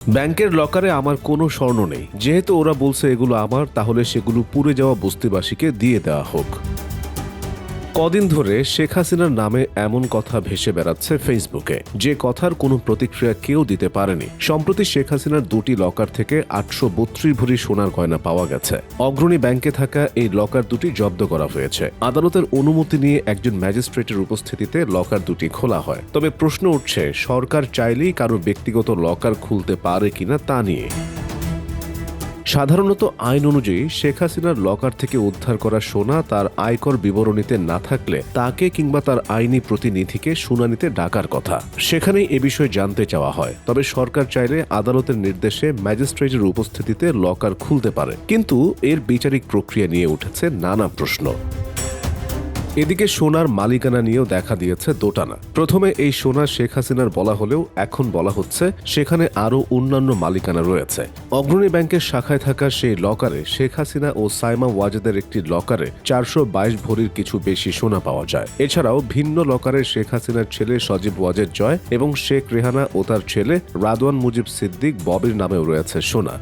ব্যাংকের লকারে আমার কোনো স্বর্ণ নেই। যেহেতু ওরা বলছে এগুলো আমার, তাহলে সেগুলো পুড়ে যাওয়া বস্তিবাসীকে দিয়ে দেওয়া হোক। কদিন ধরে শেখ হাসিনার নামে এমন কথা ভেসে বেড়াচ্ছে ফেসবুকে, যে কথার কোনো প্রতিক্রিয়া কেউ দিতে পারেনি। সম্প্রতি শেখ হাসিনার দুটি লকার থেকে 832 ভরি সোনার গয়না পাওয়া গেছে। অগ্রণী ব্যাংকে থাকা এই লকার দুটি জব্দ করা হয়েছে। আদালতের অনুমতি নিয়ে একজন ম্যাজিস্ট্রেটের উপস্থিতিতে লকার দুটি খোলা হয়। তবে প্রশ্ন উঠছে, সরকার চাইলেই কারো ব্যক্তিগত লকার খুলতে পারে কিনা তা নিয়ে। সাধারণত আইন অনুযায়ী শেখ হাসিনার লকার থেকে উদ্ধার করা সোনা তার আয়কর বিবরণীতে না থাকলে তাকে কিংবা তার আইনি প্রতিনিধিকে শুনানিতে ডাকার কথা। সেখানেই এ বিষয়ে জানতে চাওয়া হয়। তবে সরকার চাইলে আদালতের নির্দেশে ম্যাজিস্ট্রেটের উপস্থিতিতে লকার খুলতে পারে, কিন্তু এর বিচারিক প্রক্রিয়া নিয়ে উঠেছে নানা প্রশ্ন। এদিকে সোনার মালিকানা নিয়েও দেখা দিয়েছে দোটানা। প্রথমে এই সোনা শেখ হাসিনার বলা হলেও এখন বলা হচ্ছে সেখানে আরও অন্যান্য মালিকানা রয়েছে। অগ্রণী ব্যাংকের শাখায় থাকা সেই লকারে শেখ হাসিনা ও সাইমা ওয়াজেদের একটি লকারে 422 ভরির কিছু বেশি সোনা পাওয়া যায়। এছাড়াও ভিন্ন লকারে শেখ হাসিনার ছেলে সজীব ওয়াজেদ জয় এবং শেখ রেহানা ও তার ছেলে রাদওয়ান মুজিব সিদ্দিক ববির নামেও রয়েছে সোনা।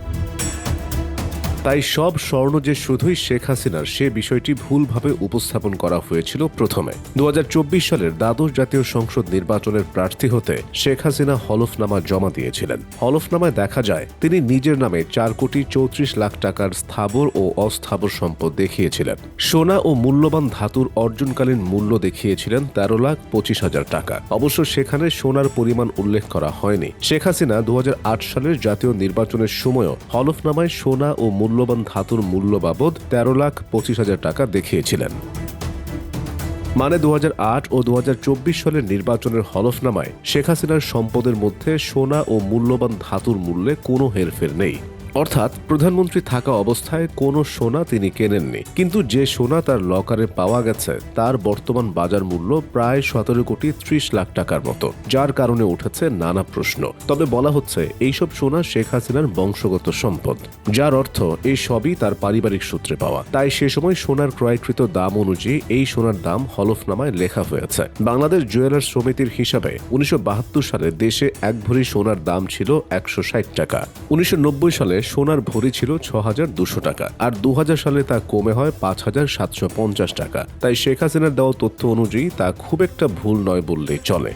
তাই সব স্বর্ণ যে শুধুই শেখ হাসিনার, সে বিষয়টি ভুলভাবে উপস্থাপন করা হয়েছিল প্রথমে। 2024 সালের দ্বাদশ জাতীয় সংসদ নির্বাচনের প্রার্থী হতে শেখ হাসিনা হলফনামা জমা দিয়েছিলেন। হলফনামায় দেখা যায় তিনি নিজের নামে 4,34,00,000 টাকার স্থাবর ও অস্থাবর সম্পদ দেখিয়েছিলেন। সোনা ও মূল্যবান ধাতুর অর্জনকালীন মূল্য দেখিয়েছিলেন 13,25,000 টাকা। অবশ্য সেখানে সোনার পরিমাণ উল্লেখ করা হয়নি। শেখ হাসিনা 2008 সালের জাতীয় নির্বাচনের সময়ও হলফনামায় সোনা ও মূল্যবান ধাতুর মূল্য বাবদ 13,25,000 টাকা দেখিয়েছিলেন। মানে 2008 ও 2024 সালের নির্বাচনের হলফনামায় শেখ হাসিনার সম্পদের মধ্যে সোনা ও মূল্যবান ধাতুর মূল্যে কোনো হেরফের নেই। অর্থাৎ প্রধানমন্ত্রী থাকা অবস্থায় কোনো সোনা তিনি কেনেননি। কিন্তু যে সোনা তার লকারে পাওয়া গেছে তার বর্তমান বাজার মূল্য প্রায় 17,30,00,000 টাকার মতো, যার কারণে উঠেছে নানা প্রশ্ন। তবে বলা হচ্ছে এইসব সোনা শেখ হাসিনার বংশগত সম্পদ, যার অর্থ এই সবই তার পারিবারিক সূত্রে পাওয়া। তাই সে সময় সোনার ক্রয়কৃত দাম অনুযায়ী এই সোনার দাম হলফনামায় লেখা হয়েছে। বাংলাদেশ জুয়েলার্স সমিতির হিসাবে 1972 সালে দেশে এক ভরি সোনার দাম ছিল 160 টাকা। 1990 সালে সোনার ভরি ছিল 6,200 টাকা, আর 2000 সালে তা কমে হয় 5,750 টাকা। তাই শেখ হাসিনার দেওয়া তথ্য অনুযায়ী তা খুব একটা ভুল নয় বললেই চলে।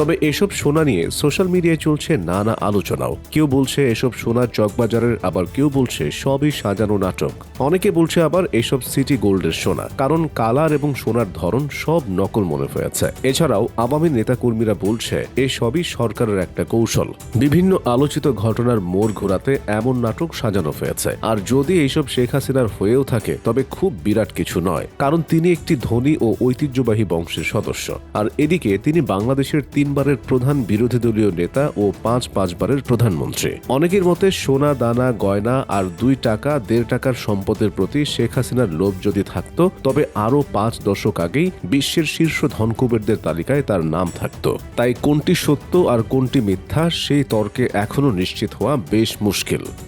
তবে এসব সোনা নিয়ে সোশ্যাল মিডিয়ায় চলছে নানা আলোচনাও। কেউ বলছে এসব সোনা চকবাজারের, আবার কেউ বলছে সবই সাজানো নাটক। অনেকে বলছে আবার এসব সিটি গোল্ডের সোনা, কারণ কালার এবং সোনার ধরন সব নকল মনে হয়েছে। এছাড়াও আওয়ামী নেতাকর্মীরা বলছে এসবই সরকারের একটা কৌশল, বিভিন্ন আলোচিত ঘটনার মোড় ঘোরাতে এমন নাটক সাজানো হয়েছে। আর যদি এইসব শেখ হাসিনার হয়েও থাকে তবে খুব বিরাট কিছু নয়, কারণ তিনি একটি ধনী ও ঐতিহ্যবাহী বংশের সদস্য। আর এদিকে তিনি বাংলাদেশের 3বারের প্রধান বিরোধী দলীয় নেতা ও 5 বারের প্রধানমন্ত্রী। অনেকের মতে সোনা দানা গয়না আর 2 টাকা 1.5 টাকার সম্পদের প্রতি শেখ হাসিনার লোভ যদি থাকতো তবে আরও 5 দশক আগেই বিশ্বের শীর্ষ ধনকুবেরদের তালিকায় তার নাম থাকতো। তাই কোনটি সত্য আর কোনটি মিথ্যা সেই তর্কে এখনো নিশ্চিত হওয়া বেশ মুশকিল।